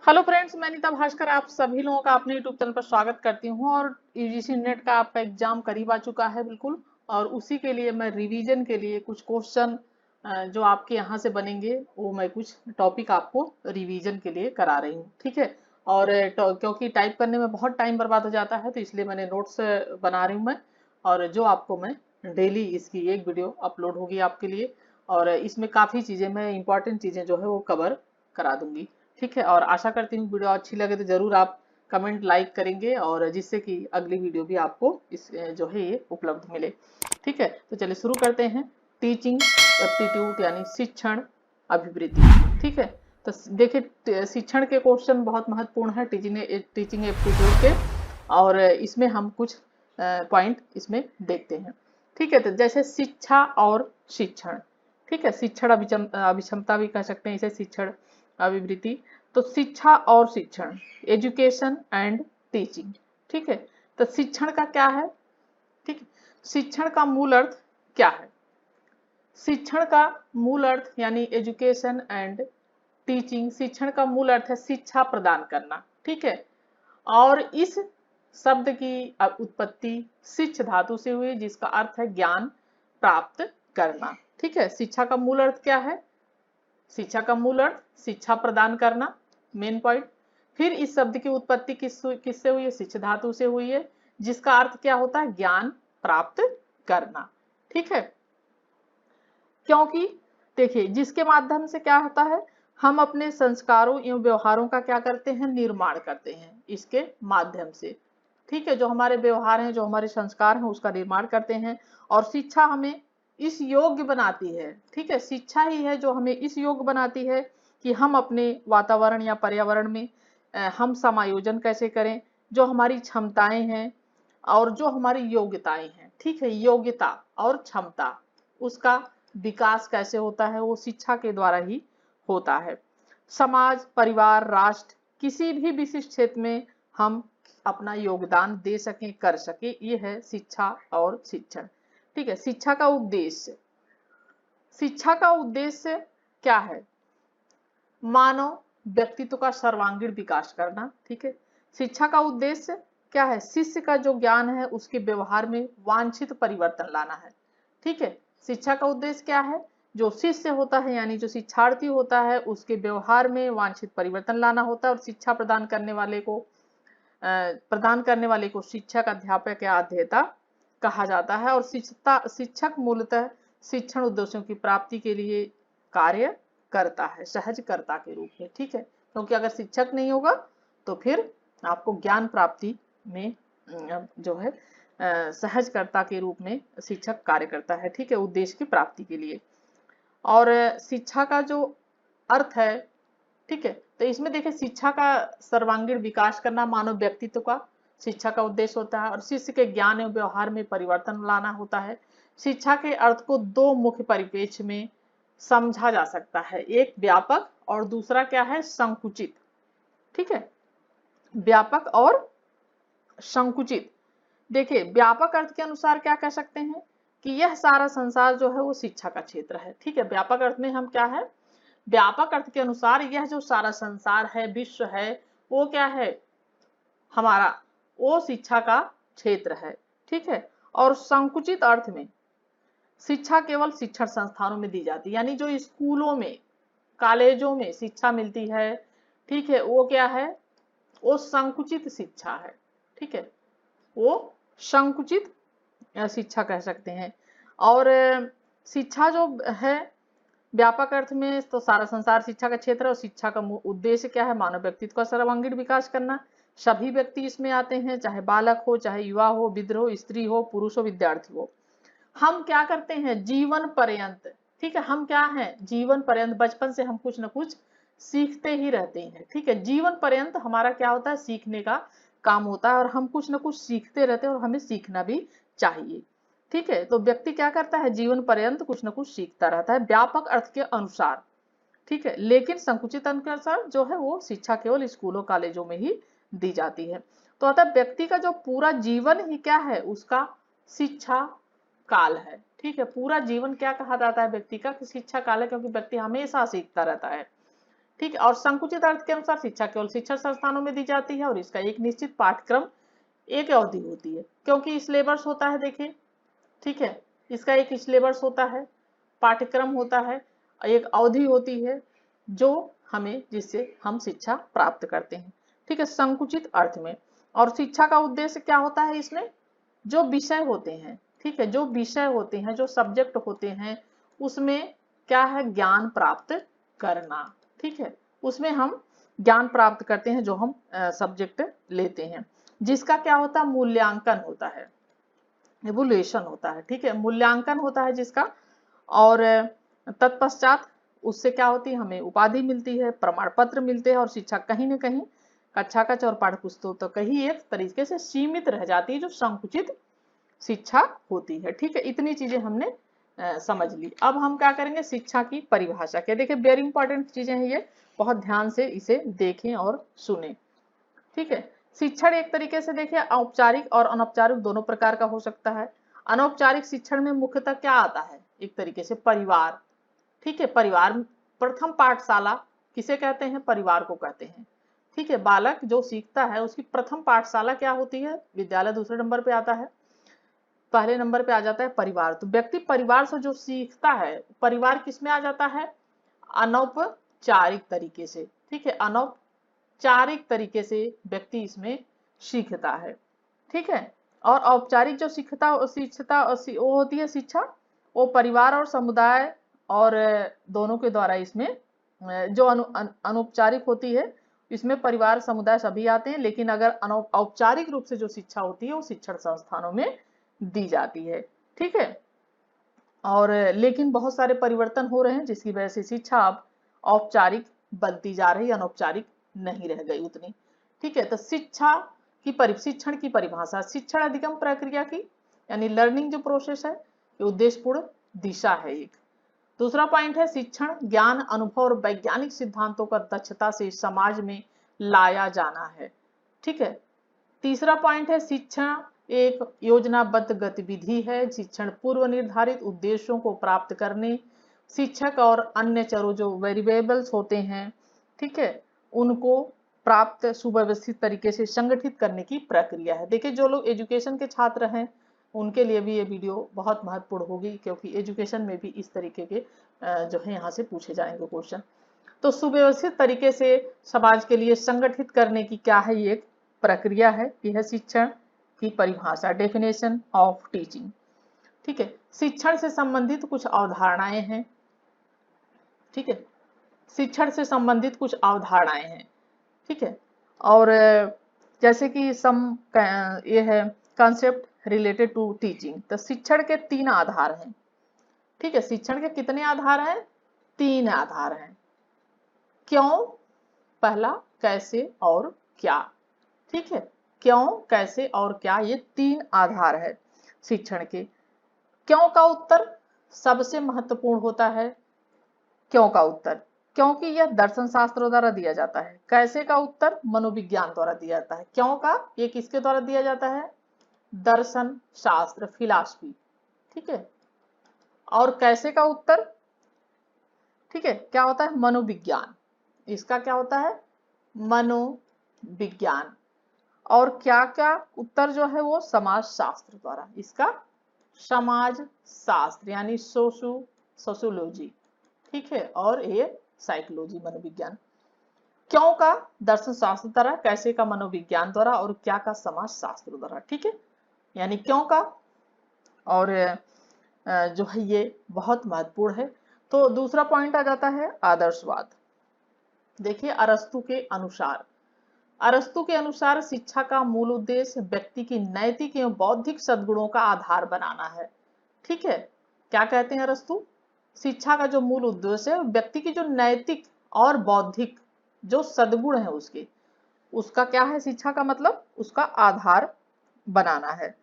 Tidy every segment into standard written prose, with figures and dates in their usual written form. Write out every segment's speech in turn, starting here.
Hello friends, मैं नीता भास्कर आप सभी लोगों का अपने यूट्यूब चैनल पर स्वागत करती हूं। और यूजीसी नेट का आपका एग्जाम करीब आ चुका है बिल्कुल। और उसी के लिए मैं रिवीजन के लिए कुछ क्वेश्चन जो आपके यहाँ से बनेंगे वो मैं कुछ टॉपिक आपको रिवीजन के लिए करा रही हूँ, ठीक है। और क्योंकि टाइप करने में बहुत टाइम बर्बाद हो जाता है तो इसलिए मैंने नोट्स बना रही हूँ मैं। और जो आपको मैं डेली इसकी एक वीडियो अपलोड होगी आपके लिए। और इसमें काफ़ी चीज़ें मैं इंपॉर्टेंट चीज़ें जो है वो कवर करा दूंगी, ठीक है। और आशा करती हूँ वीडियो अच्छी लगे तो जरूर आप कमेंट लाइक करेंगे, और जिससे कि अगली वीडियो भी आपको इस जो है ये उपलब्ध मिले, ठीक है। तो चलिए शुरू करते हैं। टीचिंग एप्टीट्यूड यानी शिक्षण अभिवृत्ति, ठीक है। तो देखिए, शिक्षण के क्वेश्चन बहुत महत्वपूर्ण है टीचिंग एप्टीट्यूड के। और इसमें हम कुछ पॉइंट इसमें देखते हैं, ठीक है। तो जैसे शिक्षा और शिक्षण, ठीक है। शिक्षण अभिक्षमता भी कह सकते हैं इसे, शिक्षण अभिवृत्ति। तो शिक्षा और शिक्षण, एजुकेशन एंड टीचिंग, ठीक है। तो शिक्षण का क्या है, ठीक है। शिक्षण का मूल अर्थ क्या है? शिक्षण का मूल अर्थ यानी एजुकेशन एंड टीचिंग, शिक्षण का मूल अर्थ है शिक्षा प्रदान करना, ठीक है। और इस शब्द की उत्पत्ति शिक्ष धातु से हुई, जिसका अर्थ है ज्ञान प्राप्त करना, ठीक है। शिक्षा का मूल अर्थ क्या है? शिक्षा का मूल अर्थ शिक्षा प्रदान करना, मेन पॉइंट। फिर इस शब्द की उत्पत्ति किससे हुई है? शिक्ष धातु से हुई है, जिसका अर्थ क्या होता है? ज्ञान प्राप्त करना, ठीक है। क्योंकि देखिए, जिसके माध्यम से क्या होता है, हम अपने संस्कारों एवं व्यवहारों का क्या करते हैं? निर्माण करते हैं इसके माध्यम से, ठीक है। जो हमारे व्यवहार हैं, जो हमारे संस्कार हैं, उसका निर्माण करते हैं। और शिक्षा हमें इस योग्य बनाती है, ठीक है। शिक्षा ही है जो हमें इस योग्य बनाती है कि हम अपने वातावरण या पर्यावरण में हम समायोजन कैसे करें, जो हमारी क्षमताएं हैं और जो हमारी योग्यताएं हैं, ठीक है। योग्यता और क्षमता, उसका विकास कैसे होता है? वो शिक्षा के द्वारा ही होता है। समाज, परिवार, राष्ट्र, किसी भी विशिष्ट क्षेत्र में हम अपना योगदान दे सकें, कर सके, ये है शिक्षा और शिक्षण, ठीक है। शिक्षा का उद्देश्य, शिक्षा का उद्देश्य क्या है? मानव व्यक्तित्व का सर्वांगीण विकास करना, ठीक है। शिक्षा का उद्देश्य क्या है? शिष्य का जो ज्ञान है उसके व्यवहार में वांछित परिवर्तन लाना है, ठीक है। शिक्षा का उद्देश्य क्या है? जो शिष्य होता है यानी जो शिक्षार्थी होता है उसके व्यवहार में वांछित परिवर्तन लाना होता है। और शिक्षा प्रदान करने वाले को शिक्षक, अध्यापक या अध्येता कहा जाता है। और शिक्षक मूलतः शिक्षण उद्देश्यों की प्राप्ति के लिए कार्य करता है, सहजकर्ता के रूप में, ठीक है। क्योंकि अगर शिक्षक नहीं होगा तो फिर आपको ज्ञान प्राप्ति में जो है सहजकर्ता के रूप में शिक्षक कार्य करता है, ठीक है, उद्देश्य की प्राप्ति के लिए। और शिक्षा का जो अर्थ है, ठीक है, तो इसमें देखिए शिक्षा का सर्वांगीण विकास करना मानव व्यक्तित्व का शिक्षा का उद्देश्य होता है। और शिष्य के ज्ञान एवं व्यवहार में परिवर्तन लाना होता है। शिक्षा के अर्थ को दो मुख्य परिप्रेक्ष्य में समझा जा सकता है, एक व्यापक और दूसरा क्या है? संकुचित, ठीक है। व्यापक और संकुचित। देखिए, व्यापक अर्थ के अनुसार क्या कह सकते हैं कि यह सारा संसार जो है वो शिक्षा का क्षेत्र है, ठीक है। व्यापक अर्थ में हम क्या है? व्यापक अर्थ के अनुसार यह जो सारा संसार है, विश्व है, वो क्या है? हमारा वो शिक्षा का क्षेत्र है, ठीक है। और संकुचित अर्थ में शिक्षा केवल शिक्षण संस्थानों में दी जाती है, यानी जो स्कूलों में, कॉलेजों में शिक्षा मिलती है, ठीक है, वो क्या है? वो संकुचित शिक्षा है, ठीक है। वो संकुचित शिक्षा कह सकते हैं। और शिक्षा जो है व्यापक अर्थ में तो सारा संसार शिक्षा का क्षेत्र है। और शिक्षा का उद्देश्य क्या है? मानव व्यक्तित्व का सर्वांगीण विकास करना। सभी व्यक्ति इसमें आते हैं, चाहे बालक हो, चाहे युवा हो, वृद्ध हो, स्त्री हो, पुरुष हो, विद्यार्थी हो। हम क्या करते हैं? जीवन पर्यंत, ठीक है। हम क्या हैं? जीवन पर्यंत, बचपन से हम कुछ ना कुछ सीखते ही रहते हैं, ठीक है। जीवन पर्यंत हमारा क्या होता है? सीखने का काम होता है। और हम कुछ ना कुछ सीखते रहते हैं और हमें सीखना भी चाहिए, ठीक है। तो व्यक्ति क्या करता है? जीवन पर्यंत कुछ ना कुछ सीखता रहता है, व्यापक अर्थ के अनुसार, ठीक है। लेकिन संकुचित अर्थ के अनुसार जो है वो शिक्षा केवल स्कूलों कॉलेजों में ही दी जाती है। तो अतः व्यक्ति का जो पूरा जीवन ही क्या है? उसका शिक्षा काल है, ठीक है। पूरा जीवन क्या कहा जाता है व्यक्ति का? शिक्षा काल है, क्योंकि व्यक्ति हमेशा सीखता रहता है, ठीक है। और संकुचित अर्थ के अनुसार शिक्षा केवल शिक्षण संस्थानों में दी जाती है और इसका एक निश्चित पाठ्यक्रम, एक अवधि होती है, क्योंकि सिलेबस होता है, देखिए, ठीक है, इसका एक सिलेबस होता है, पाठ्यक्रम होता है, एक अवधि होती है जो हमें, जिससे हम शिक्षा प्राप्त करते हैं, ठीक है, संकुचित अर्थ में। और शिक्षा का उद्देश्य क्या होता है इसमें, जो विषय होते हैं, ठीक है, जो विषय होते हैं, जो सब्जेक्ट होते हैं, उसमें क्या है, ज्ञान प्राप्त करना, ठीक है, उसमें हम ज्ञान प्राप्त करते हैं जो हम सब्जेक्ट लेते हैं, जिसका क्या होता है, मूल्यांकन होता है, एवोल्यूशन होता है, ठीक है, मूल्यांकन होता है जिसका। और तत्पश्चात उससे क्या होती है, हमें उपाधि मिलती है, प्रमाण पत्र मिलते हैं, और शिक्षा कहीं ना कहीं कक्षा का और पाठ्य पुस्तकों तक ही एक तरीके से सीमित रह जाती है, जो संकुचित शिक्षा होती है, ठीक है। इतनी चीजें हमने समझ ली। अब हम क्या करेंगे, शिक्षा की परिभाषा क्या, देखिए वेरी इंपॉर्टेंट चीजें हैं ये, बहुत ध्यान से इसे देखें और सुने, ठीक है। शिक्षण एक तरीके से देखिए औपचारिक और अनौपचारिक दोनों प्रकार का हो सकता है। अनौपचारिक शिक्षण में मुख्यतः क्या आता है, एक तरीके से परिवार, ठीक है, परिवार, प्रथम पाठशाला किसे कहते हैं, परिवार को कहते हैं, ठीक है। बालक जो सीखता है उसकी प्रथम पाठशाला क्या होती है, विद्यालय दूसरे नंबर पे आता है, पहले नंबर पे आ जाता है परिवार। तो व्यक्ति परिवार से जो सीखता है, परिवार किस में आ जाता है, अनौपचारिक तरीके से, ठीक है, अनौपचारिक तरीके से व्यक्ति इसमें सीखता है, ठीक है। और औपचारिक जो शिक्षता वो होती है शिक्षा, वो परिवार और समुदाय और दोनों के द्वारा इसमें जो अनौपचारिक होती है, इसमें परिवार समुदाय सभी आते हैं, लेकिन अगर औपचारिक रूप से जो शिक्षा होती है वो शिक्षण संस्थानों में दी जाती है, ठीक है। और लेकिन बहुत सारे परिवर्तन हो रहे हैं जिसकी वजह से शिक्षा अब औपचारिक बनती जा रही, अनौपचारिक नहीं रह गई उतनी, ठीक है। तो शिक्षा की शिक्षण की परिभाषा, शिक्षण अधिगम प्रक्रिया की, यानी लर्निंग जो प्रोसेस है, ये उद्देश्यपूर्ण दिशा है एक। दूसरा पॉइंट है शिक्षण ज्ञान, अनुभव और वैज्ञानिक सिद्धांतों का दक्षता से समाज में लाया जाना है, ठीक है। तीसरा पॉइंट है शिक्षण एक योजनाबद्ध गतिविधि है, शिक्षण पूर्व निर्धारित उद्देश्यों को प्राप्त करने, शिक्षक और अन्य चरों जो वेरिएबल्स होते हैं, ठीक है, उनको प्राप्त सुव्यवस्थित तरीके से संगठित करने की प्रक्रिया है। देखिए जो लोग एजुकेशन के छात्र हैं उनके लिए भी ये वीडियो बहुत महत्वपूर्ण होगी, क्योंकि एजुकेशन में भी इस तरीके के जो है यहाँ से पूछे जाएंगे क्वेश्चन। तो सुव्यवस्थित तरीके से समाज के लिए संगठित करने की क्या है, ये एक प्रक्रिया है, यह शिक्षण की परिभाषा, डेफिनेशन ऑफ टीचिंग, ठीक है। शिक्षण से संबंधित कुछ अवधारणाएं हैं, ठीक है, शिक्षण से संबंधित कुछ अवधारणाएं हैं, ठीक है। और जैसे कि ये है कॉन्सेप्ट रिलेटेड टू टीचिंग, तो शिक्षण के 3 आधार हैं, ठीक है, शिक्षण के कितने आधार हैं, 3 आधार हैं। क्यों, पहला, कैसे और क्या, ठीक है, क्यों, कैसे और क्या, ये 3 आधार है शिक्षण के। क्यों का उत्तर सबसे महत्वपूर्ण होता है, क्यों का उत्तर, क्योंकि यह दर्शन शास्त्रों द्वारा दिया जाता है। कैसे का उत्तर मनोविज्ञान द्वारा दिया जाता है। क्यों का ये किसके द्वारा दिया जाता है, दर्शन शास्त्र, फिलॉसफी, ठीक है। और कैसे का उत्तर, ठीक है, क्या होता है, मनोविज्ञान, इसका क्या होता है, मनोविज्ञान। और क्या क्या उत्तर जो है वो समाज शास्त्र द्वारा, इसका समाज शास्त्र यानी सोशियोलॉजी, ठीक है, और ये साइकोलॉजी, मनोविज्ञान। क्यों का दर्शन शास्त्र द्वारा, कैसे का मनोविज्ञान द्वारा, और क्या का समाज शास्त्र द्वारा, ठीक है, यानी क्यों का। और जो है ये बहुत महत्वपूर्ण है। तो दूसरा पॉइंट आ जाता है आदर्शवाद। देखिए अरस्तु के अनुसार शिक्षा का मूल उद्देश्य व्यक्ति की नैतिक एवं बौद्धिक सद्गुणों का आधार बनाना है, ठीक है। क्या कहते हैं अरस्तु, शिक्षा का जो मूल उद्देश्य है व्यक्ति की जो नैतिक और बौद्धिक जो सद्गुण है उसका क्या है, शिक्षा का मतलब उसका आधार बनाना है।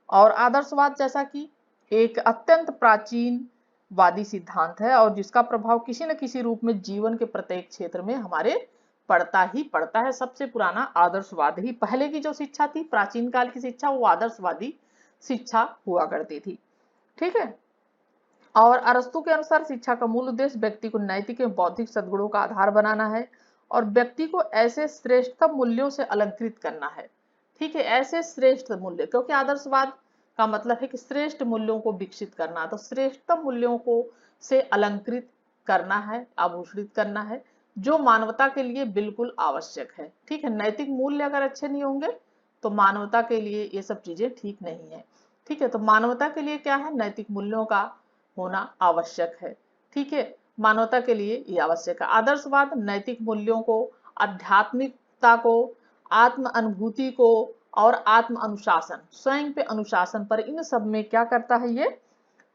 और आदर्शवाद जैसा कि एक अत्यंत प्राचीन वादी सिद्धांत है और जिसका प्रभाव किसी न किसी रूप में जीवन के प्रत्येक क्षेत्र में हमारे पड़ता ही पड़ता है। सबसे पुराना आदर्शवाद ही, पहले की जो शिक्षा थी, प्राचीन काल की शिक्षा, वो आदर्शवादी शिक्षा हुआ करती थी, ठीक है। और अरस्तु के अनुसार शिक्षा का मूल उद्देश्य व्यक्ति को नैतिक एवं बौद्धिक सद्गुणों का आधार बनाना है और व्यक्ति को ऐसे श्रेष्ठतम मूल्यों से अलंकृत करना है। ठीक है, ऐसे श्रेष्ठ मूल्य, क्योंकि आदर्शवाद का मतलब है कि श्रेष्ठ मूल्यों को विकसित करना, तो श्रेष्ठतम मूल्यों को से अलंकृत करना है, आभूषित करना है, जो मानवता के लिए बिल्कुल आवश्यक है। ठीक है, नैतिक मूल्य अगर अच्छे नहीं होंगे तो मानवता के लिए ये सब चीजें ठीक नहीं है। ठीक है, तो मानवता के लिए क्या है, नैतिक मूल्यों का होना आवश्यक है। ठीक है, मानवता के लिए ये आवश्यक है। आदर्शवाद नैतिक मूल्यों को, आध्यात्मिकता को, आत्म अनुभूति को और आत्म अनुशासन, स्वयं पे अनुशासन पर, इन सब में क्या करता है, ये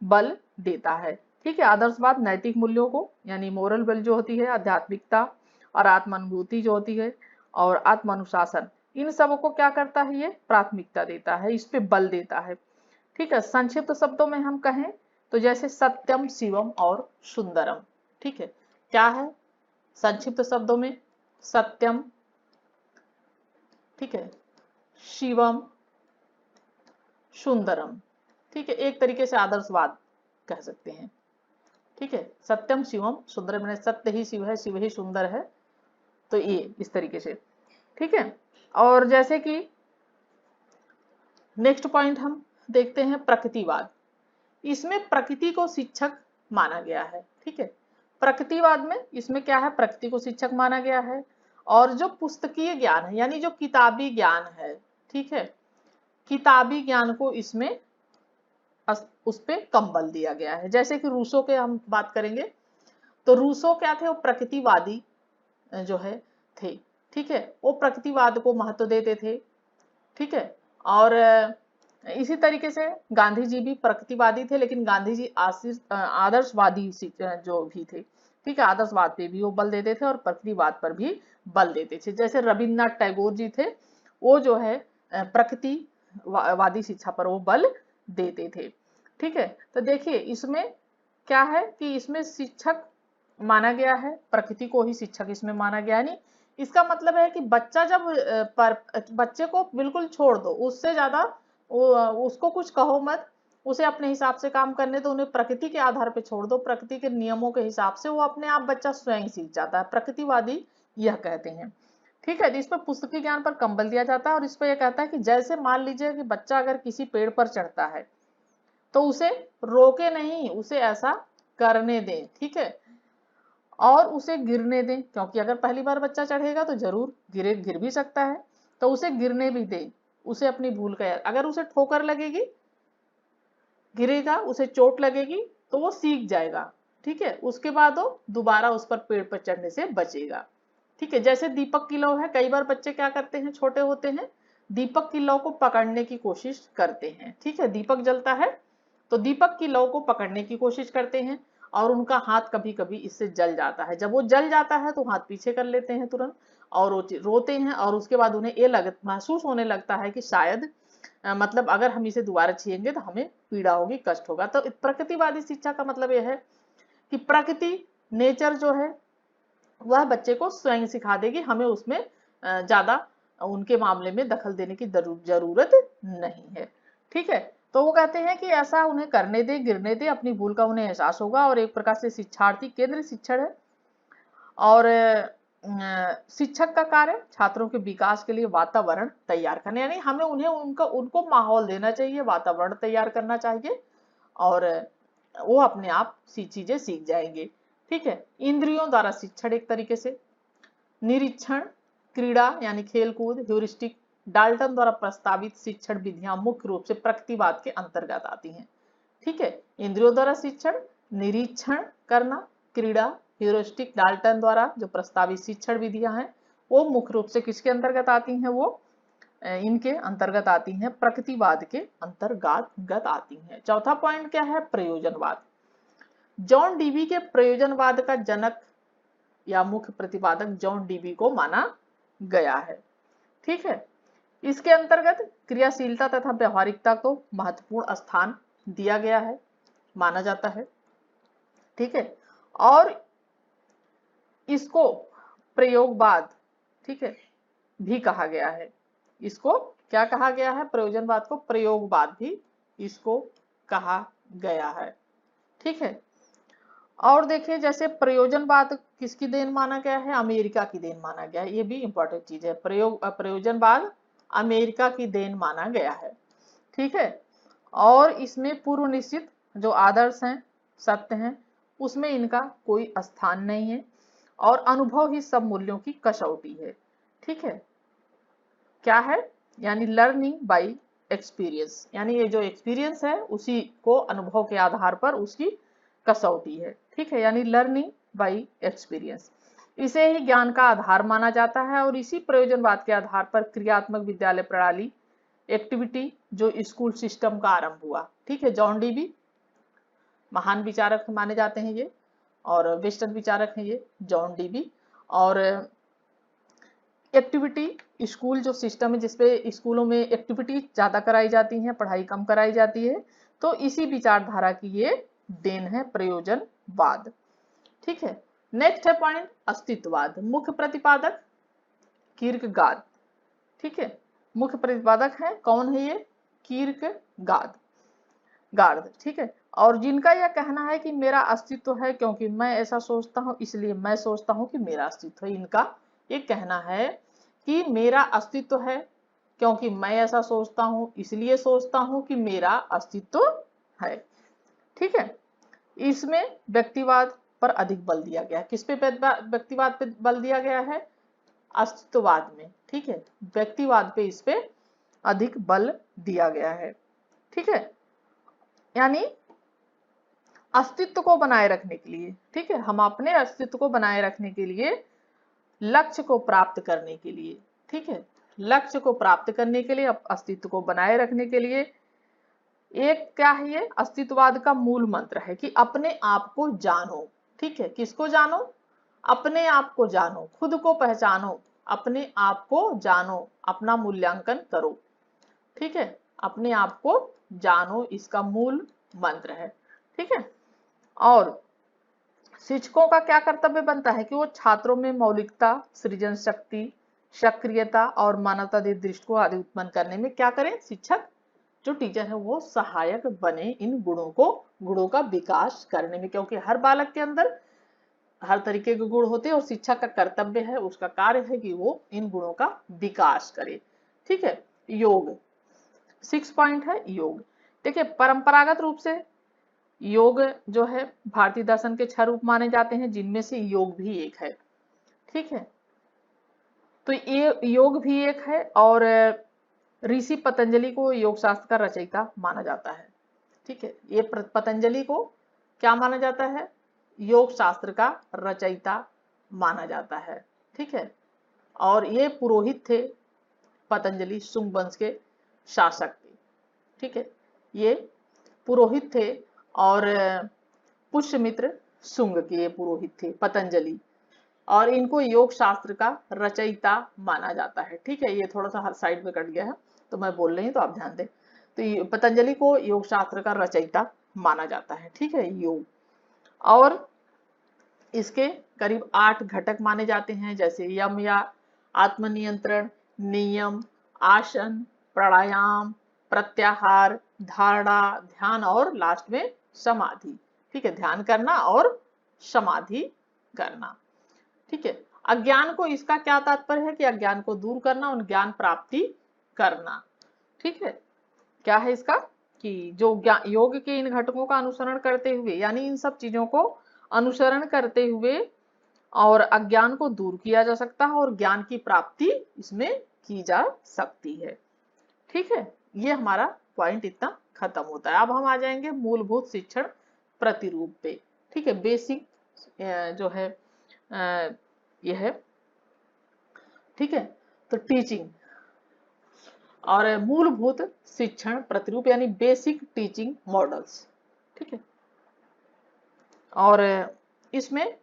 बल देता है। ठीक है, आदर्शवाद नैतिक मूल्यों को यानी मोरल वैल्यू जो होती है, आध्यात्मिकता और आत्म अनुभूति जो होती है और आत्म अनुशासन, इन सब को क्या करता है, ये प्राथमिकता देता है, इस पे बल देता है। ठीक है, संक्षिप्त शब्दों में हम कहें तो जैसे सत्यम, शिवम और सुंदरम। ठीक है, क्या है संक्षिप्त शब्दों में, सत्यम, ठीक है, शिवम, सुंदरम। ठीक है, एक तरीके से आदर्शवाद कह सकते हैं। ठीक है, सत्यम शिवम सुंदरम, मैंने सत्य ही शिव है, शिव ही सुंदर है, तो ये इस तरीके से। ठीक है, और जैसे कि नेक्स्ट पॉइंट हम देखते हैं प्रकृतिवाद। इसमें प्रकृति को शिक्षक माना गया है। ठीक है, प्रकृतिवाद में इसमें क्या है, प्रकृति को शिक्षक माना गया है और जो पुस्तकीय ज्ञान है यानी जो किताबी ज्ञान है, ठीक है, किताबी ज्ञान को इसमें उस पे कम बल दिया गया है। जैसे कि रूसो के हम बात करेंगे तो रूसो क्या थे, वो प्रकृतिवादी जो है थे। ठीक है, वो प्रकृतिवाद को महत्व देते थे। ठीक है, और इसी तरीके से गांधी जी भी प्रकृतिवादी थे, लेकिन गांधी जी आदर्शवादी जो भी थे। ठीक है, आदर्शवाद पे भी वो बल देते थे और प्रकृतिवाद पर भी बल देते थे। जैसे रविन्द्रनाथ टैगोर जी थे, वो जो है प्रकृतिवादी शिक्षा पर वो बल देते थे। ठीक है, तो देखिए इसमें क्या है कि इसमें शिक्षक माना गया है, प्रकृति को ही शिक्षक इसमें माना गया। नहीं, इसका मतलब है कि बच्चा जब बच्चे को बिल्कुल छोड़ दो, उससे ज्यादा उसको कुछ कहो मत, उसे अपने हिसाब से काम करने दो, उन्हें प्रकृति के आधार पे छोड़ दो, प्रकृति के नियमों के हिसाब से वो अपने आप बच्चा स्वयं सीख जाता है, प्रकृतिवादी यह कहते हैं। ठीक है, इस पर पुस्तकीय ज्ञान पर कम बल दिया जाता है और इस पर यह कहता है कि जैसे मान लीजिए कि बच्चा अगर किसी पेड़ पर चढ़ता है तो उसे रोके नहीं, उसे ऐसा करने दें। ठीक है, और उसे गिरने दें, क्योंकि अगर पहली बार बच्चा चढ़ेगा तो जरूर गिर भी सकता है, तो उसे गिरने भी दें, उसे अपनी भूल का, अगर उसे ठोकर लगेगी, गिरेगा, उसे चोट लगेगी तो वो सीख जाएगा। ठीक है, उसके बाद वो दोबारा उस पर पेड़ पर चढ़ने से बचेगा। ठीक है, जैसे दीपक की लौ है, कई बार बच्चे क्या करते हैं, छोटे होते हैं, दीपक की लौ को पकड़ने की कोशिश करते हैं। ठीक है, दीपक जलता है तो दीपक की लौ को पकड़ने की कोशिश करते हैं और उनका हाथ कभी कभी इससे जल जाता है। जब वो जल जाता है तो हाथ पीछे कर लेते हैं तुरंत और वो रोते हैं और उसके बाद उन्हें ये महसूस होने लगता है कि शायद मतलब अगर हम इसे दोबारा छुएंगे तो हमें पीड़ा होगी, कष्ट होगा। तो प्रकृतिवादी शिक्षा का मतलब यह है कि प्रकृति, नेचर जो है वह बच्चे को स्वयं सिखा देगी, हमें उसमें ज्यादा उनके मामले में दखल देने की जरूरत नहीं है। ठीक है, तो वो कहते हैं कि ऐसा उन्हें करने दे, गिरने दे, अपनी भूल का उन्हें एहसास होगा और एक प्रकार से शिक्षार्थी केंद्रित शिक्षण है। और शिक्षक का कार्य छात्रों के विकास के लिए वातावरण तैयार करना, यानी हमें उन्हें उनको माहौल देना चाहिए, वातावरण तैयार करना चाहिए और वो अपने आप चीजें सीख जाएंगे। ठीक है, इंद्रियों द्वारा शिक्षण एक तरीके से, निरीक्षण, क्रीड़ा यानी खेलकूद, ह्यूरिस्टिक, डाल्टन द्वारा प्रस्तावित शिक्षण विधियां मुख्य रूप से प्रकृतिवाद के अंतर्गत आती हैं। ठीक है, इंद्रियों द्वारा शिक्षण, निरीक्षण करना, क्रीड़ा, ह्यूरिस्टिक, डाल्टन द्वारा जो प्रस्तावित शिक्षण विधियां हैं वो मुख्य रूप से किसके अंतर्गत आती हैं, वो इनके अंतर्गत आती हैं, प्रकृतिवाद के अंतर्गत आती हैं। चौथा पॉइंट क्या है, प्रयोजनवाद। जॉन डीवी के प्रयोजनवाद का जनक या मुख्य प्रतिपादक जॉन डीवी को माना गया है। ठीक है, इसके अंतर्गत क्रियाशीलता तथा व्यवहारिकता को महत्वपूर्ण स्थान दिया गया है, माना जाता है। ठीक है, और इसको प्रयोगवाद, ठीक है, भी कहा गया है। इसको क्या कहा गया है, प्रयोजनवाद को प्रयोगवाद भी इसको कहा गया है। ठीक है। और देखिए जैसे प्रयोजनवाद किसकी देन माना गया है, अमेरिका की देन माना गया है, ये भी इंपॉर्टेंट चीज है। प्रयोजनवाद अमेरिका की देन माना गया है, ठीक है। और इसमें पूर्व निश्चित जो आदर्श हैं, सत्य हैं, उसमें इनका कोई स्थान नहीं है। और अनुभव ही सब मूल्यों की कसौटी है, ठीक है। क्या है, यानी लर्निंग बाय एक्सपीरियंस, यानी ये जो एक्सपीरियंस है उसी को अनुभव के आधार पर उसकी कसौटी है, ठीक है, यानी लर्निंग बाय एक्सपीरियंस। इसे ही ज्ञान का आधार माना जाता है और इसी प्रयोजनवाद के आधार पर क्रियात्मक विद्यालय प्रणाली एक्टिविटी जो स्कूल सिस्टम का आरंभ हुआ, ठीक है। जॉन डीवी महान विचारक माने जाते हैं ये, और वेस्टर्न विचारक हैं ये जॉन डीवी। और एक्टिविटी स्कूल जो सिस्टम है जिसपे स्कूलों में एक्टिविटी ज्यादा कराई जाती हैं, पढ़ाई कम कराई जाती है, तो इसी विचारधारा की ये देन है प्रयोजनवाद, ठीक है। नेक्स्ट है पॉइंट अस्तित्ववाद। मुख्य प्रतिपादक कीर्कगाड, ठीक है। मुख्य प्रतिपादक है कौन है ये, कीर्कगाड, ठीक है। और जिनका यह कहना है कि मेरा अस्तित्व है क्योंकि मैं ऐसा सोचता हूं इसलिए मैं सोचता हूं कि मेरा अस्तित्व है। इनका ये कहना है कि मेरा अस्तित्व है क्योंकि मैं ऐसा सोचता हूं इसलिए सोचता हूं कि मेरा अस्तित्व है, ठीक है। इसमें व्यक्तिवाद पर अधिक बल दिया गया है। किस पे व्यक्तिवाद पे बल दिया गया है, अस्तित्ववाद में, ठीक है। व्यक्तिवाद पे इस पे अधिक बल दिया गया है, ठीक है। यानी अस्तित्व को बनाए रखने के लिए, ठीक है, हम अपने अस्तित्व को बनाए रखने के लिए, लक्ष्य को प्राप्त करने के लिए, ठीक है, लक्ष्य को प्राप्त करने के लिए, अस्तित्व को बनाए रखने के लिए एक क्या है, ये अस्तित्ववाद का मूल मंत्र है कि अपने आप को जानो, ठीक है। किसको जानो, अपने आप को जानो, खुद को पहचानो, अपने आप को जानो, अपना मूल्यांकन करो, ठीक है। अपने आप को जानो इसका मूल मंत्र है, ठीक है। और शिक्षकों का क्या कर्तव्य बनता है कि वो छात्रों में मौलिकता, सृजन शक्ति, सक्रियता और मानवतावादी दृष्टिकोण आदि उत्पन्न करने में क्या करें, शिक्षक जो टीचर है वो सहायक बने इन गुणों का विकास करने में, क्योंकि हर बालक के अंदर हर तरीके के गुण होते हैं और शिक्षक का कर्तव्य है, उसका कार्य है कि वो इन गुणों का विकास करे, ठीक है। योग 6 पॉइंट है योग। देखिए परंपरागत रूप से योग जो है भारतीय दर्शन के 6 रूप माने जाते हैं, जिनमें से योग भी एक है, ठीक है। तो ये योग भी एक है और ऋषि पतंजलि को योग शास्त्र का रचयिता माना जाता है, ठीक है। ये पतंजलि को क्या माना जाता है, योग शास्त्र का रचयिता माना जाता है, ठीक है। और ये पुरोहित थे पतंजलि शुंग वंश के शासक थे, ठीक है। ये पुरोहित थे और पुष्यमित्र शुंग के ये पुरोहित थे पतंजलि, और इनको योग शास्त्र का रचयिता माना जाता है, ठीक है। ये थोड़ा सा हर साइड में कट गया है तो मैं बोल रही हूँ तो आप ध्यान दें। तो पतंजलि को योग शास्त्र का रचयिता माना जाता है, ठीक है, योग। और इसके करीब 8 घटक माने जाते हैं, जैसे यम या आत्मनियंत्रण, नियम, आसन, प्राणायाम, प्रत्याहार, धारणा, ध्यान और लास्ट में समाधि, ठीक है। ध्यान करना और समाधि करना, ठीक है। अज्ञान को, इसका क्या तात्पर्य है कि अज्ञान को दूर करना और ज्ञान प्राप्ति करना, ठीक है। क्या है इसका कि जो योग के इन घटकों का अनुसरण करते हुए, यानी इन सब चीजों को अनुसरण करते हुए और अज्ञान को दूर किया जा सकता है और ज्ञान की प्राप्ति इसमें की जा सकती है, ठीक है। ये हमारा पॉइंट इतना खत्म होता है। अब हम आ जाएंगे मूलभूत शिक्षण प्रतिरूप पे, ठीक है। बेसिक जो है यह है, ठीक है। तो टीचिंग और मूलभूत शिक्षण प्रतिरूप यानी बेसिक टीचिंग मॉडल्स, ठीक है। और इसमें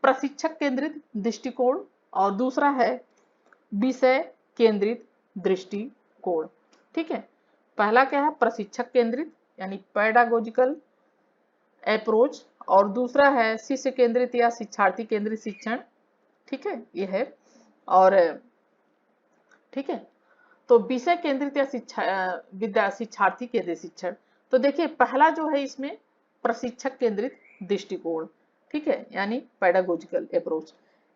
प्रशिक्षक केंद्रित दृष्टिकोण और दूसरा है विषय केंद्रित दृष्टिकोण, ठीक है। पहला क्या है, प्रशिक्षक केंद्रित यानी पेडागोजिकल अप्रोच, और दूसरा है शिष्य केंद्रित या शिक्षार्थी केंद्रित शिक्षण, ठीक है, ये है। और ठीक है, तो विषय केंद्रित या शिक्षार्थी केंद्रित शिक्षण। तो देखिए पहला जो है इसमें प्रशिक्षक केंद्रित दृष्टिकोण, ठीक है, यानी पेडागोजिकल अप्रोच।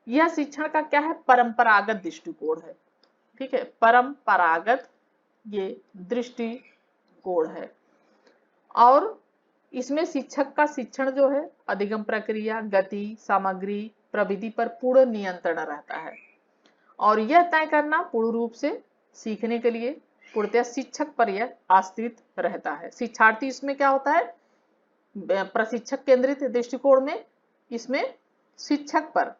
यह शिक्षण का क्या है, परंपरागत दृष्टिकोण है, ठीक है, परंपरागत ये दृष्टिकोण है। और इसमें शिक्षक का शिक्षण जो है अधिगम प्रक्रिया, गति, सामग्री, प्रविधि पर पूर्ण नियंत्रण रहता है। और यह तय करना पूर्ण रूप से सीखने के लिए पूर्णतः शिक्षक पर यह आश्रित रहता है। शिक्षार्थी इसमें क्या होता है, प्रशिक्षक केंद्रित दृष्टिकोण में इसमें शिक्षक पर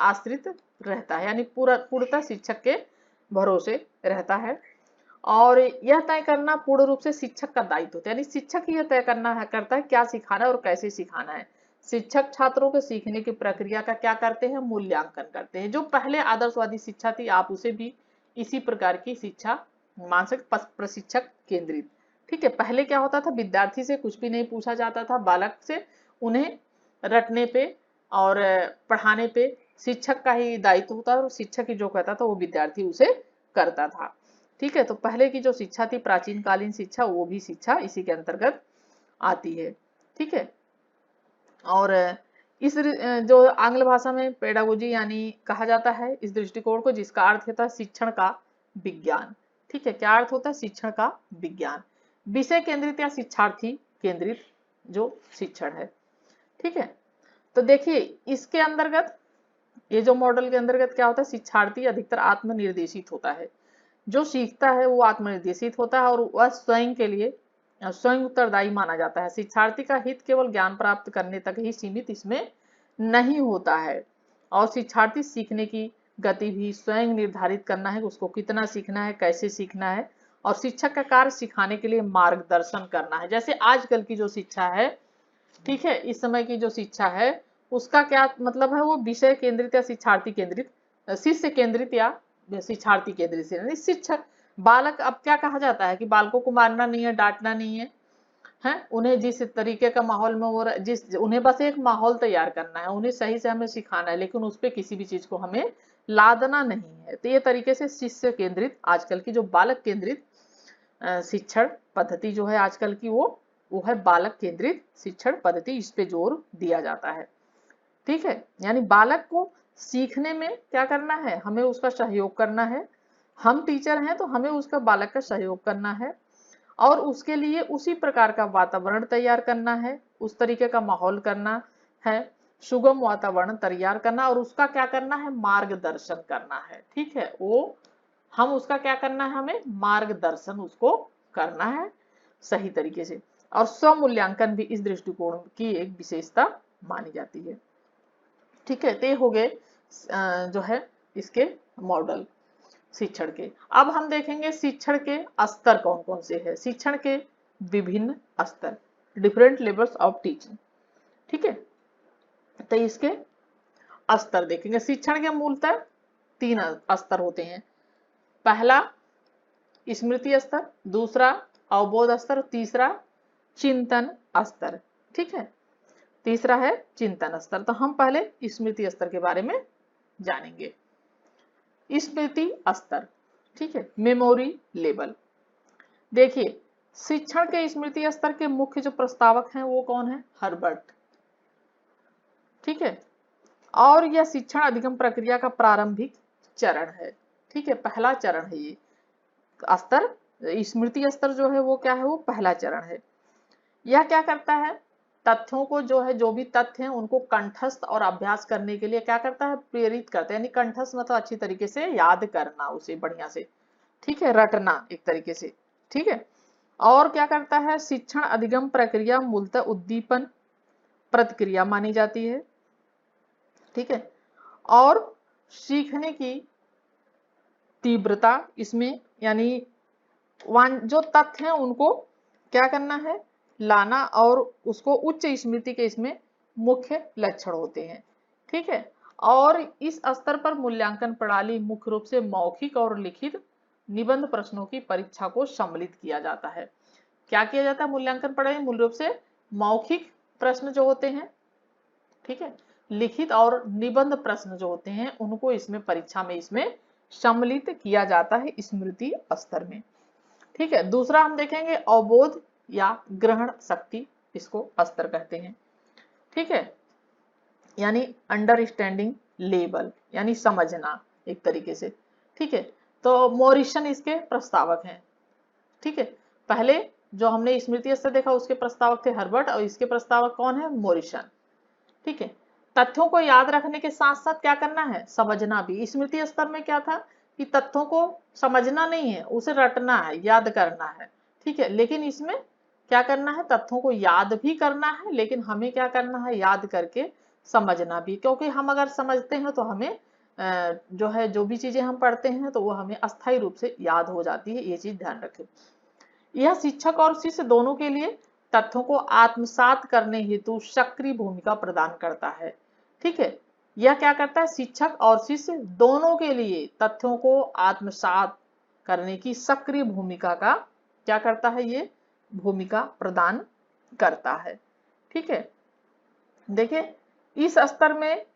आश्रित रहता है, यानी पूर्णतः शिक्षक के भरोसे रहता है। और यह तय करना पूर्ण रूप से शिक्षक का दायित्व होता है, यानी शिक्षक ही यह तय करता है क्या सिखाना है और कैसे सिखाना है। शिक्षक छात्रों के सीखने की प्रक्रिया का क्या करते हैं, मूल्यांकन करते हैं। जो पहले आदर्शवादी शिक्षा थी, आप उसे भी इसी प्रकार की शिक्षा मान सकते, प्रशिक्षक केंद्रित, ठीक है। पहले क्या होता था, विद्यार्थी से कुछ भी नहीं पूछा जाता था, बालक से उन्हें रटने पे और पढ़ाने पे शिक्षक का ही दायित्व होता था, और शिक्षक ही जो कहता था वो विद्यार्थी उसे करता था, ठीक है। तो पहले की जो शिक्षा थी, प्राचीन कालीन शिक्षा, वो भी शिक्षा इसी के अंतर्गत आती है, ठीक है। और इस जो आंग्ल भाषा में पेडागोजी यानी कहा जाता है इस दृष्टिकोण को, जिसका अर्थ होता है शिक्षण का विज्ञान, ठीक है। क्या अर्थ होता है, शिक्षण का विज्ञान, विषय केंद्रित या शिक्षार्थी केंद्रित जो शिक्षण है, ठीक है। तो देखिए इसके अंतर्गत, ये जो मॉडल के अंतर्गत क्या होता है, शिक्षार्थी अधिकतर आत्मनिर्देशित होता है। जो सीखता है वो आत्मनिर्देशित होता है और वह स्वयं के लिए स्वयं उत्तरदायी माना जाता है। शिक्षार्थी का हित केवल ज्ञान प्राप्त करने तक ही सीमित इसमें नहीं होता है, और शिक्षार्थी सीखने की गति भी स्वयं निर्धारित करना है, उसको कितना सीखना है, कैसे सीखना है। और शिक्षक का कार्य सिखाने के लिए मार्गदर्शन करना है। जैसे आजकल की जो शिक्षा है, ठीक है, इस समय की जो शिक्षा है उसका क्या मतलब है, वो विषय केंद्रित या शिक्षार्थी केंद्रित, शिष्य केंद्रित या शिक्षार्थी केंद्रित से। शिक्षक, बालक, अब क्या कहा जाता है कि बालकों को मारना नहीं है, डांटना नहीं है, हैं, उन्हें जिस तरीके का माहौल में वो उन्हें बस एक माहौल तैयार करना है, उन्हें सही से हमें सिखाना है, लेकिन उस पर किसी भी चीज को हमें लादना नहीं है। तो ये तरीके से शिष्य केंद्रित, आजकल की जो बालक केंद्रित शिक्षण पद्धति जो है आजकल की, वो है बालक केंद्रित शिक्षण पद्धति, इस पे जोर दिया जाता है, ठीक है। यानी बालक को सीखने में क्या करना है, हमें उसका सहयोग करना है। हम टीचर हैं तो हमें उसका, बालक का सहयोग करना है, और उसके लिए उसी प्रकार का वातावरण तैयार करना है, उस तरीके का माहौल करना है, सुगम वातावरण तैयार करना, और उसका क्या करना है, मार्गदर्शन करना है, ठीक है। वो हम उसका क्या करना है, हमें मार्गदर्शन उसको करना है सही तरीके से। और स्वमूल्यांकन भी इस दृष्टिकोण की एक विशेषता मानी जाती है, ठीक है। तो ये हो गए जो है इसके मॉडल शिक्षण के। अब हम देखेंगे शिक्षण के स्तर कौन कौन से हैं। शिक्षण के विभिन्न स्तर, डिफरेंट लेवल्स ऑफ टीचिंग, ठीक है। तो इसके स्तर देखेंगे। शिक्षण के मूलतः 3 स्तर होते हैं। पहला स्मृति स्तर, दूसरा अवबोध स्तर, तीसरा चिंतन स्तर, ठीक है। तीसरा है चिंतन स्तर। तो हम पहले स्मृति स्तर के बारे में जानेंगे। स्मृति स्तर, ठीक है, मेमोरी लेवल। देखिए शिक्षण के स्मृति स्तर के मुख्य जो प्रस्तावक हैं वो कौन है, हर्बर्ट, ठीक है। और यह शिक्षण अधिगम प्रक्रिया का प्रारंभिक चरण है, ठीक है, पहला चरण है ये स्तर। स्मृति स्तर जो है वो क्या है, वो पहला चरण है। यह क्या करता है, तथ्यों को जो है, जो भी तथ्य हैं उनको कंठस्थ और अभ्यास करने के लिए क्या करता है, प्रेरित करता है। यानी कंठस्थ मतलब अच्छी तरीके से याद करना उसे बढ़िया से, ठीक है, रटना एक तरीके से, ठीक है। और क्या करता है, शिक्षण अधिगम प्रक्रिया मूलतः उद्दीपन प्रतिक्रिया मानी जाती है, ठीक है। और सीखने की तीव्रता इसमें, यानी जो तथ्य हैं उनको क्या करना है, लाना, और उसको उच्च स्मृति के इसमें मुख्य लक्षण होते हैं, ठीक है। और इस स्तर पर मूल्यांकन प्रणाली मुख्य रूप से मौखिक और लिखित निबंध प्रश्नों की परीक्षा को सम्मिलित किया जाता है। क्या किया जाता है, मूल्यांकन प्रणाली मूल रूप से मौखिक प्रश्न जो होते हैं, ठीक है, लिखित और निबंध प्रश्न जो होते हैं उनको इसमें परीक्षा में इसमें सम्मिलित किया जाता है स्मृति स्तर में, ठीक है। दूसरा हम देखेंगे अवबोध या ग्रहण शक्ति इसको स्तर कहते हैं। ठीक है, यानी अंडरस्टैंडिंग लेवल यानी समझना एक तरीके से। ठीक है, तो मोरिसन इसके प्रस्तावक हैं। ठीक है, पहले जो हमने स्मृति स्तर देखा उसके प्रस्तावक थे हर्बर्ट, और इसके प्रस्तावक कौन है? मोरिसन। ठीक है, तथ्यों को याद रखने के साथ साथ क्या करना है? समझना भी। स्मृति स्तर में क्या था कि तथ्यों को समझना नहीं है, उसे रटना है, याद करना है। ठीक है, लेकिन इसमें क्या करना है? तथ्यों को याद भी करना है, लेकिन हमें क्या करना है? याद करके समझना भी, क्योंकि हम अगर समझते हैं तो हमें जो है जो भी चीजें हम पढ़ते हैं तो वो हमें अस्थायी रूप से याद हो जाती है, ये चीज ध्यान रखें। यह शिक्षक और शिष्य दोनों के लिए तथ्यों को आत्मसात करने हेतु सक्रिय भूमिका प्रदान करता है। ठीक है, यह क्या करता है? शिक्षक और शिष्य दोनों के लिए तथ्यों को आत्मसात करने की सक्रिय भूमिका का क्या करता है? ये भूमिका प्रदान करता है। ठीक है, देखिए इस स्तर में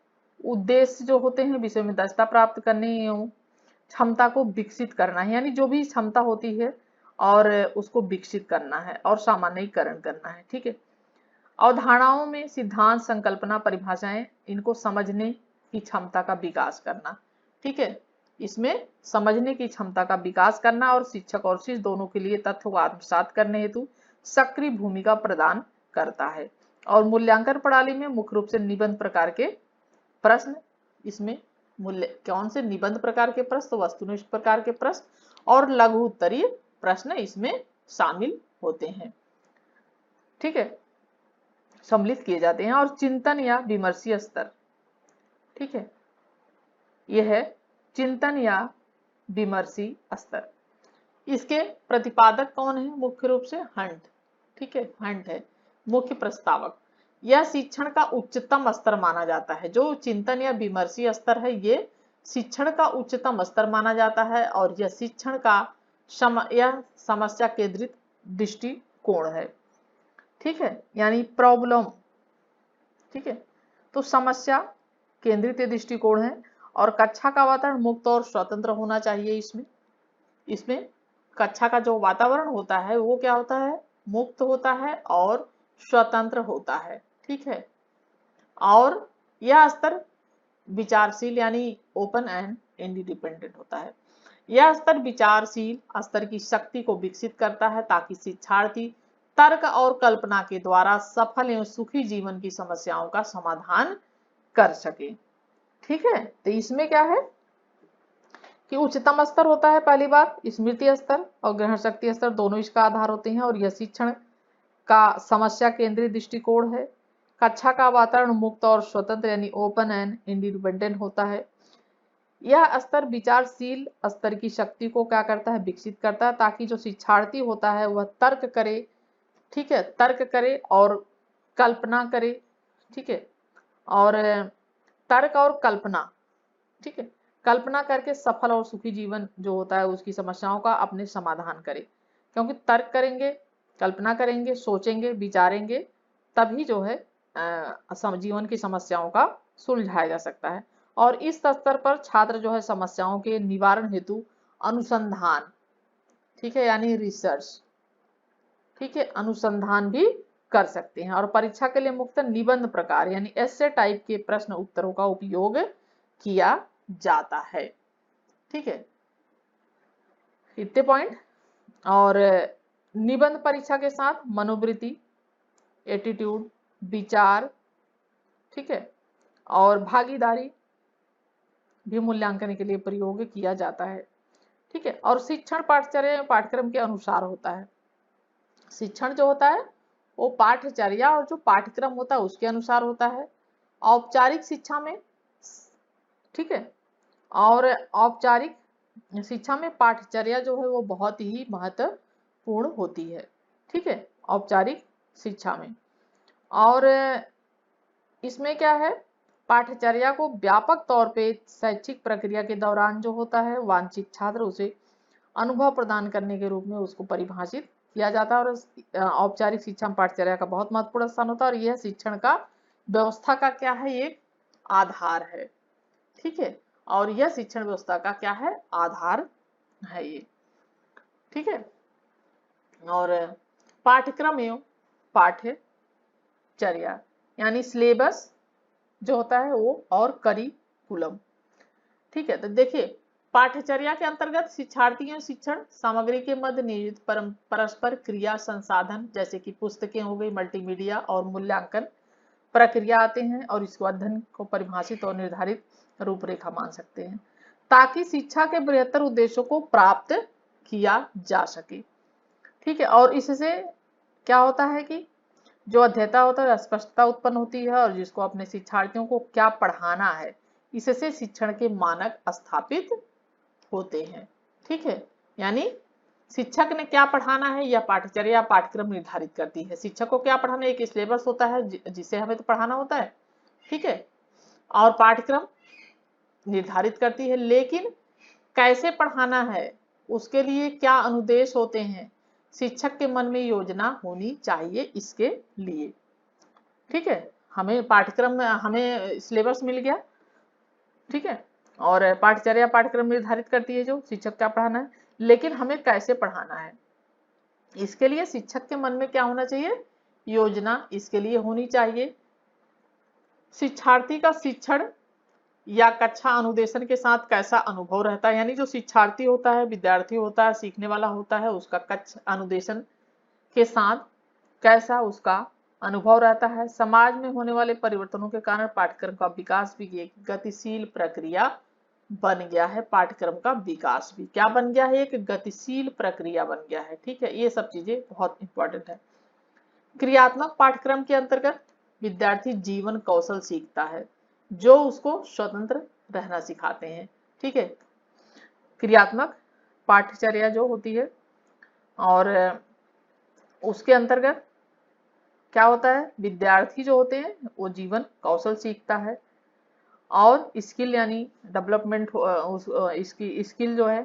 उद्देश्य जो होते हैं विषय में दक्षता प्राप्त करने एवं क्षमता को विकसित करना है, यानी जो भी क्षमता होती है और उसको विकसित करना है और सामान्यीकरण करना है। ठीक है, अवधारणाओं में सिद्धांत, संकल्पना, परिभाषाएं, इनको समझने की क्षमता का विकास करना। ठीक है, इसमें समझने की क्षमता का विकास करना और शिक्षक और शिष्य दोनों के लिए तथ्यों को आत्मसात करने हेतु सक्रिय भूमिका प्रदान करता है। और मूल्यांकन प्रणाली में मुख्य रूप से निबंध प्रकार के प्रश्न, इसमें मूल्य कौन से? निबंध प्रकार के प्रश्न, वस्तुनिष्ठ प्रकार के प्रश्न और लघु उत्तरीय प्रश्न इसमें शामिल होते हैं। ठीक है, सम्मिलित किए जाते हैं। और चिंतन या विमर्शीय स्तर, ठीक है, यह है चिंतन या विमर्शी स्तर। इसके प्रतिपादक कौन है? मुख्य रूप से हंट। ठीक है, हंट है मुख्य प्रस्तावक। यह शिक्षण का उच्चतम स्तर माना जाता है। जो चिंतन या विमर्शी स्तर है ये शिक्षण का उच्चतम स्तर माना जाता है, और यह शिक्षण का यह समस्या केंद्रित दृष्टिकोण है। ठीक है, यानी प्रॉब्लम। ठीक है, तो समस्या केंद्रित दृष्टिकोण है। और कक्षा का वातावरण मुक्त और स्वतंत्र होना चाहिए। इसमें कक्षा का जो वातावरण होता है वो क्या होता है? मुक्त होता है और स्वतंत्र होता है। ठीक है, और यह स्तर विचारशील यानी ओपन एंड इंडिपेंडेंट होता है। यह स्तर विचारशील स्तर की शक्ति को विकसित करता है ताकि शिक्षार्थी तर्क और कल्पना के द्वारा सफल एवं सुखी जीवन की समस्याओं का समाधान कर सके। ठीक है, तो इसमें क्या है कि उच्चतम स्तर होता है, पहली बात स्मृति स्तर और ग्रहण शक्ति स्तर दोनों इसका आधार होते हैं। और यह शिक्षण का समस्या केंद्रित दृष्टिकोण है। कक्षा का वातावरण मुक्त और स्वतंत्र यानी ओपन एंड इंडिपेंडेंट होता है। यह स्तर विचारशील स्तर की शक्ति को क्या करता है? विकसित करता है ताकि जो शिक्षार्थी होता है वह तर्क करे। ठीक है, तर्क करे और कल्पना करे। ठीक है, और तर्क और कल्पना, ठीक है, कल्पना करके सफल और सुखी जीवन जो होता है उसकी समस्याओं का अपने समाधान करे। क्योंकि तर्क करेंगे, कल्पना करेंगे, सोचेंगे, विचारेंगे, तभी जो है जीवन की समस्याओं का सुलझाया जा सकता है। और इस स्तर पर छात्र जो है समस्याओं के निवारण हेतु अनुसंधान, ठीक है, यानी रिसर्च, ठीक है, अनुसंधान भी कर सकते हैं। और परीक्षा के लिए मुक्त निबंध प्रकार यानी एसे टाइप के प्रश्न उत्तरों का उपयोग किया जाता है। ठीक है, इतने पॉइंट। और निबंध परीक्षा के साथ मनोवृत्ति, एटीट्यूड, विचार, ठीक है, और भागीदारी भी मूल्यांकन के लिए प्रयोग किया जाता है। ठीक है, और शिक्षण पाठ्यचर्या पाठ्यक्रम के अनुसार होता है। शिक्षण जो होता है वो पाठ्यचर्या और जो पाठ्यक्रम होता है उसके अनुसार होता है। औपचारिक शिक्षा में, ठीक है, और औपचारिक शिक्षा में पाठ्यचर्या जो है वो बहुत ही महत्वपूर्ण होती है। ठीक है, औपचारिक शिक्षा में। और इसमें क्या है, पाठ्यचर्या को व्यापक तौर पे शैक्षिक प्रक्रिया के दौरान जो होता है वांछित छात्र उसे अनुभव प्रदान करने के रूप में उसको परिभाषित किया जाता है। और औपचारिक शिक्षा में पाठ्यचर्या का बहुत महत्वपूर्ण स्थान होता है, और यह शिक्षण का व्यवस्था का क्या है? एक आधार है। ठीक है, और यह शिक्षण व्यवस्था का क्या है? आधार है ये। ठीक है, और पाठ्यक्रम एवं पाठ्य पाठचर्या यानी सिलेबस जो होता है वो और करिकुलम। ठीक है, तो देखिए पाठचर्या के अंतर्गत शिक्षार्थियों शिक्षण सामग्री के मध्य नियोजित परस्पर क्रिया संसाधन जैसे कि पुस्तकें हो गई, मल्टीमीडिया और मूल्यांकन प्रक्रिया आते हैं और इसको अध्ययन को परिभाषित और निर्धारित रूपरेखा मान सकते हैं ताकि शिक्षा के बेहतर उद्देश्यों को प्राप्त किया जा सके। ठीक है, और इससे क्या होता है कि जो अध्येता होता है स्पष्टता उत्पन्न होती है और जिसको अपने शिक्षार्थियों को क्या पढ़ाना है इससे शिक्षण के मानक स्थापित होते हैं। ठीक है, यानी शिक्षक ने क्या पढ़ाना है या पाठचर्या पाठ्यक्रम निर्धारित करती है। शिक्षक को क्या पढ़ाना है, एक सिलेबस होता है जिसे हमें तो पढ़ाना होता है। ठीक है, और पाठ्यक्रम निर्धारित करती है, लेकिन कैसे पढ़ाना है उसके लिए क्या अनुदेश होते हैं, शिक्षक के मन में योजना होनी चाहिए इसके लिए। ठीक है, हमें पाठ्यक्रम में हमें सिलेबस मिल गया। ठीक है, और पाठचर्या पाठ्यक्रम निर्धारित करती है जो शिक्षक क्या पढ़ाना है, लेकिन हमें कैसे पढ़ाना है इसके लिए शिक्षक के मन में क्या होना चाहिए, योजना इसके लिए होनी चाहिए। शिक्षार्थी का शिक्षण या कक्षा अनुदेशन के साथ कैसा अनुभव रहता है, यानी जो शिक्षार्थी होता है, विद्यार्थी होता है, सीखने वाला होता है, उसका कक्षा अनुदेशन के साथ कैसा उसका अनुभव रहता है। समाज में होने वाले परिवर्तनों के कारण पाठ्यक्रम का विकास भी एक गतिशील प्रक्रिया बन गया है। पाठ्यक्रम का विकास भी क्या बन गया है, एक गतिशील प्रक्रिया बन गया है। ठीक है, ये सब चीजें बहुत इंपॉर्टेंट है। क्रियात्मक पाठ्यक्रम के अंतर्गत विद्यार्थी जीवन कौशल सीखता है जो उसको स्वतंत्र रहना सिखाते हैं। ठीक है, क्रियात्मक पाठचर्या जो होती है और उसके अंतर्गत क्या होता है, विद्यार्थी जो होते हैं वो जीवन कौशल सीखता है और स्किल यानी डेवलपमेंट इसकी स्किल जो है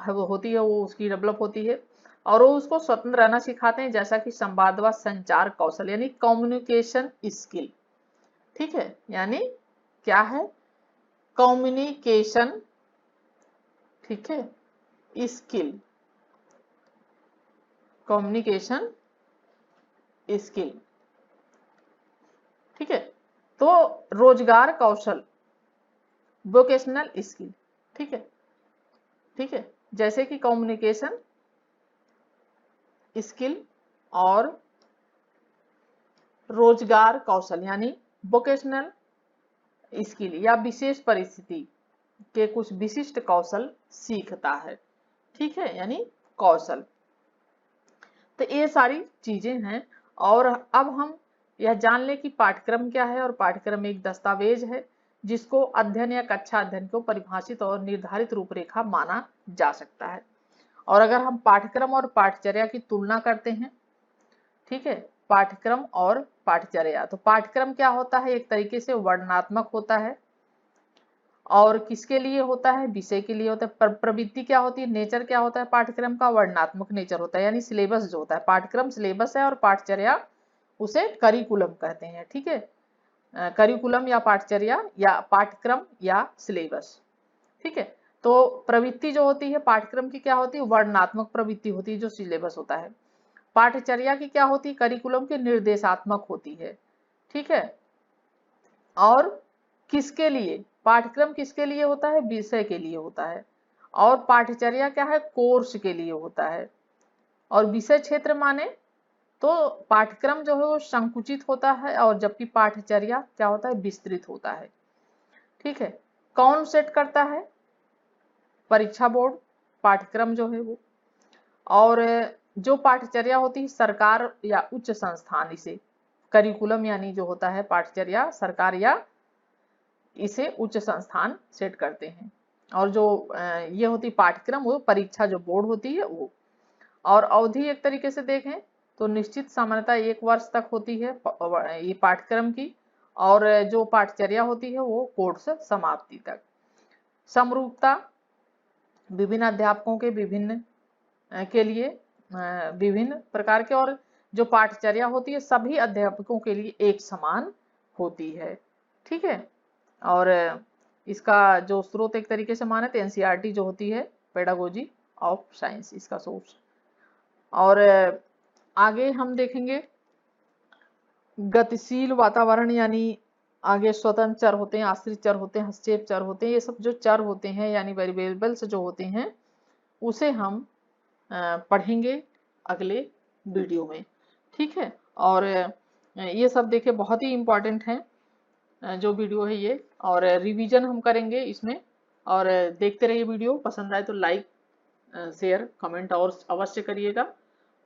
वो होती है, वो उसकी डेवलप होती है और वो उसको स्वतंत्र रहना सिखाते हैं, जैसा कि संवाद व संचार कौशल यानी कम्युनिकेशन स्किल। ठीक है, यानी क्या है, कम्युनिकेशन। ठीक है, स्किल, कम्युनिकेशन स्किल। ठीक है, तो रोजगार कौशल, वोकेशनल स्किल। ठीक है, ठीक है, जैसे कि कम्युनिकेशन स्किल और रोजगार कौशल यानी वोकेशनल स्किल या विशेष परिस्थिति के कुछ विशिष्ट कौशल सीखता है। ठीक है, यानी कौशल। तो ये सारी चीजें हैं और अब हम यह जान लें कि पाठ्यक्रम क्या है। और पाठ्यक्रम एक दस्तावेज है जिसको अध्ययन या कक्षा अध्ययन को परिभाषित और निर्धारित रूपरेखा माना जा सकता है। और अगर हम पाठ्यक्रम और पाठचर्या की तुलना करते हैं, ठीक है, पाठ्यक्रम और पाठचर्या, तो पाठ्यक्रम क्या होता है, एक तरीके से वर्णनात्मक होता है और किसके लिए होता है, विषय के लिए होता है। प्रवृत्ति क्या होती है, नेचर क्या होता है पाठ्यक्रम का, वर्णनात्मक नेचर होता है, यानी सिलेबस जो होता है, पाठ्यक्रम सिलेबस है और पाठचर्या उसे करिकुलम कहते हैं। ठीक है, करिकुलम या पाठचर्या या पाठ्यक्रम या सिलेबस। ठीक है, तो प्रवृत्ति जो होती है पाठ्यक्रम की क्या होती है, वर्णनात्मक प्रवृत्ति होती है जो सिलेबस होता है। पाठचर्या की क्या होती है, करिकुलम की निर्देशात्मक होती है। ठीक है, और किसके लिए, पाठ्यक्रम किसके लिए होता है, विषय के लिए होता है और पाठचर्या क्या है, कोर्स के लिए होता है। और विषय क्षेत्र माने तो पाठ्यक्रम जो है वो संकुचित होता है और जबकि पाठचर्या क्या होता है, विस्तृत होता है। ठीक है, कौन सेट करता है, परीक्षा बोर्ड पाठ्यक्रम जो है वो, और जो पाठचर्या होती है सरकार या उच्च संस्थान इसे करिकुलम यानी जो होता है पाठचर्या सरकार या इसे उच्च संस्थान सेट करते हैं। और जो ये होती पाठ्यक्रम वो परीक्षा जो बोर्ड होती है वो। और अवधि एक तरीके से देखें तो निश्चित सामान्यतः 1 वर्ष तक होती है ये पाठ्यक्रम की, और जो पाठचर्या होती है वो कोर्स समाप्ति तक। समरूपता विभिन्न अध्यापकों के विभिन्न के लिए विभिन्न प्रकार के, और जो पाठचर्या होती है सभी अध्यापकों के लिए एक समान होती है। ठीक है, और इसका जो स्रोत एक तरीके से माने तो एनसीईआरटी जो होती है पेडागोजी ऑफ साइंस, इसका सोर्स। और आगे हम देखेंगे गतिशील वातावरण यानी आगे स्वतंत्र चर होते हैं, आश्रित चर होते हैं, हस्तक्षेप चर होते हैं, ये सब जो चर होते हैं यानी वेरिएबल्स जो होते हैं उसे हम पढ़ेंगे अगले वीडियो में। ठीक है, और ये सब देखिए बहुत ही इम्पोर्टेंट है जो वीडियो है ये, और रिवीजन हम करेंगे इसमें। और देखते रहिए वीडियो, पसंद आए तो लाइक शेयर कमेंट और अवश्य करिएगा,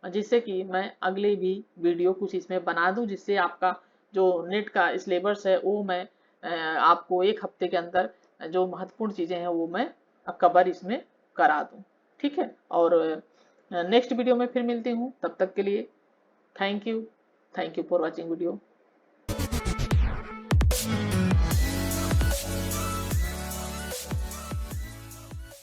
जिससे कि मैं अगले भी वीडियो कुछ इसमें बना दूं, जिससे आपका जो नेट का सिलेबस है वो मैं आपको एक हफ्ते के अंदर जो महत्वपूर्ण चीज़ें हैं वो मैं कवर इसमें करा दूं। ठीक है, और नेक्स्ट वीडियो में फिर मिलती हूँ, तब तक के लिए thank you for watching video.